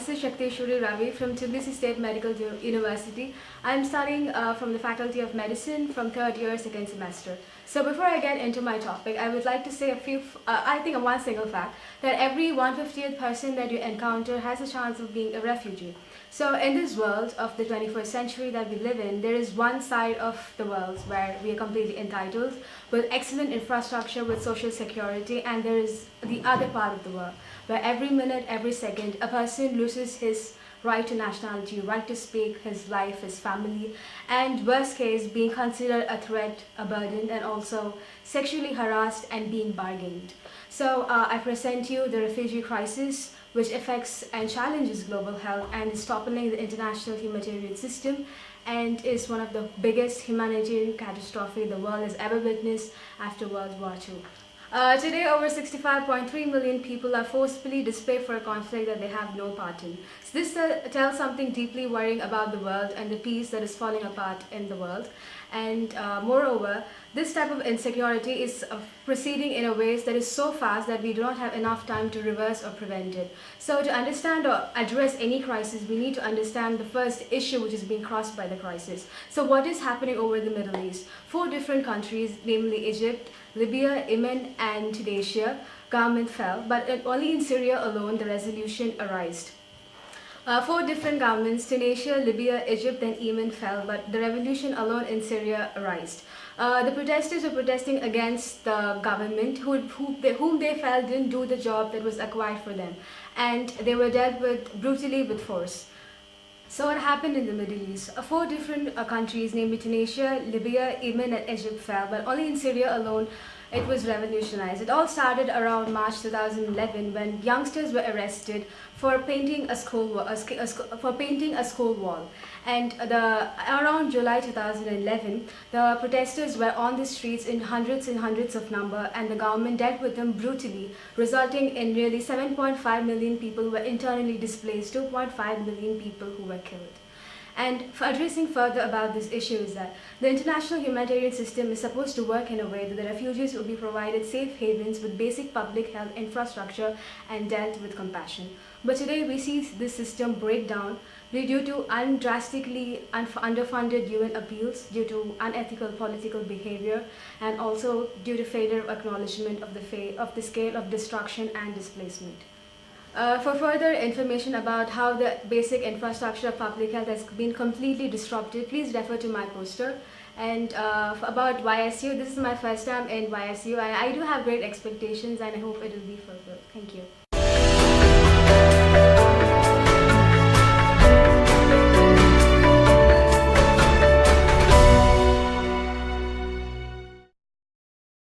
This is Shaktheeswari Ravi from Tbilisi State Medical University. I am studying from the Faculty of Medicine from third year, second semester. So before I get into my topic, I would like to say one single fact, that every 150th person that you encounter has a chance of being a refugee. So in this world of the 21st century that we live in, there is one side of the world where we are completely entitled with excellent infrastructure, with social security, and there is the other part of the world where every minute, every second, a person loses his right to nationality, right to speak, his life, his family, and worst case, being considered a threat, a burden, and also sexually harassed and being bargained. So I present you the refugee crisis, which affects and challenges global health and is toppling the international humanitarian system and is one of the biggest humanitarian catastrophe the world has ever witnessed after World War II. Today, over 65.3 million people are forcibly displaced for a conflict that they have no part in. So this tells something deeply worrying about the world and the peace that is falling apart in the world. And moreover, this type of insecurity is proceeding in a ways that is so fast that we do not have enough time to reverse or prevent it. So to understand or address any crisis, we need to understand the first issue which is being crossed by the crisis. So what is happening over the Middle East? 4 different countries, namely Egypt, Libya, Yemen, and Tunisia, government fell, but only in Syria alone the resolution arose. 4 different governments, Tunisia, Libya, Egypt, and Yemen fell, but the revolution alone in Syria arose. The protesters were protesting against the government whom they felt didn't do the job that was acquired for them, and they were dealt with brutally with force. So what happened in the Middle East? 4 different countries, namely Tunisia, Libya, Yemen, and Egypt fell, but only in Syria alone it was revolutionized. It all started around March 2011 when youngsters were arrested for painting a school wall. And around July 2011, the protesters were on the streets in hundreds and hundreds of number, and the government dealt with them brutally, resulting in nearly 7.5 million people who were internally displaced, 2.5 million people who were killed. And for addressing further about this issue is that the international humanitarian system is supposed to work in a way that the refugees will be provided safe havens with basic public health infrastructure and dealt with compassion. But today we see this system break down due to drastically underfunded UN appeals, due to unethical political behavior, and also due to failure of acknowledgement of the scale of destruction and displacement. For further information about how the basic infrastructure of public health has been completely disrupted, please refer to my poster. And about YSU, this is my first time in YSU, and I do have great expectations and I hope it will be fulfilled. Thank you.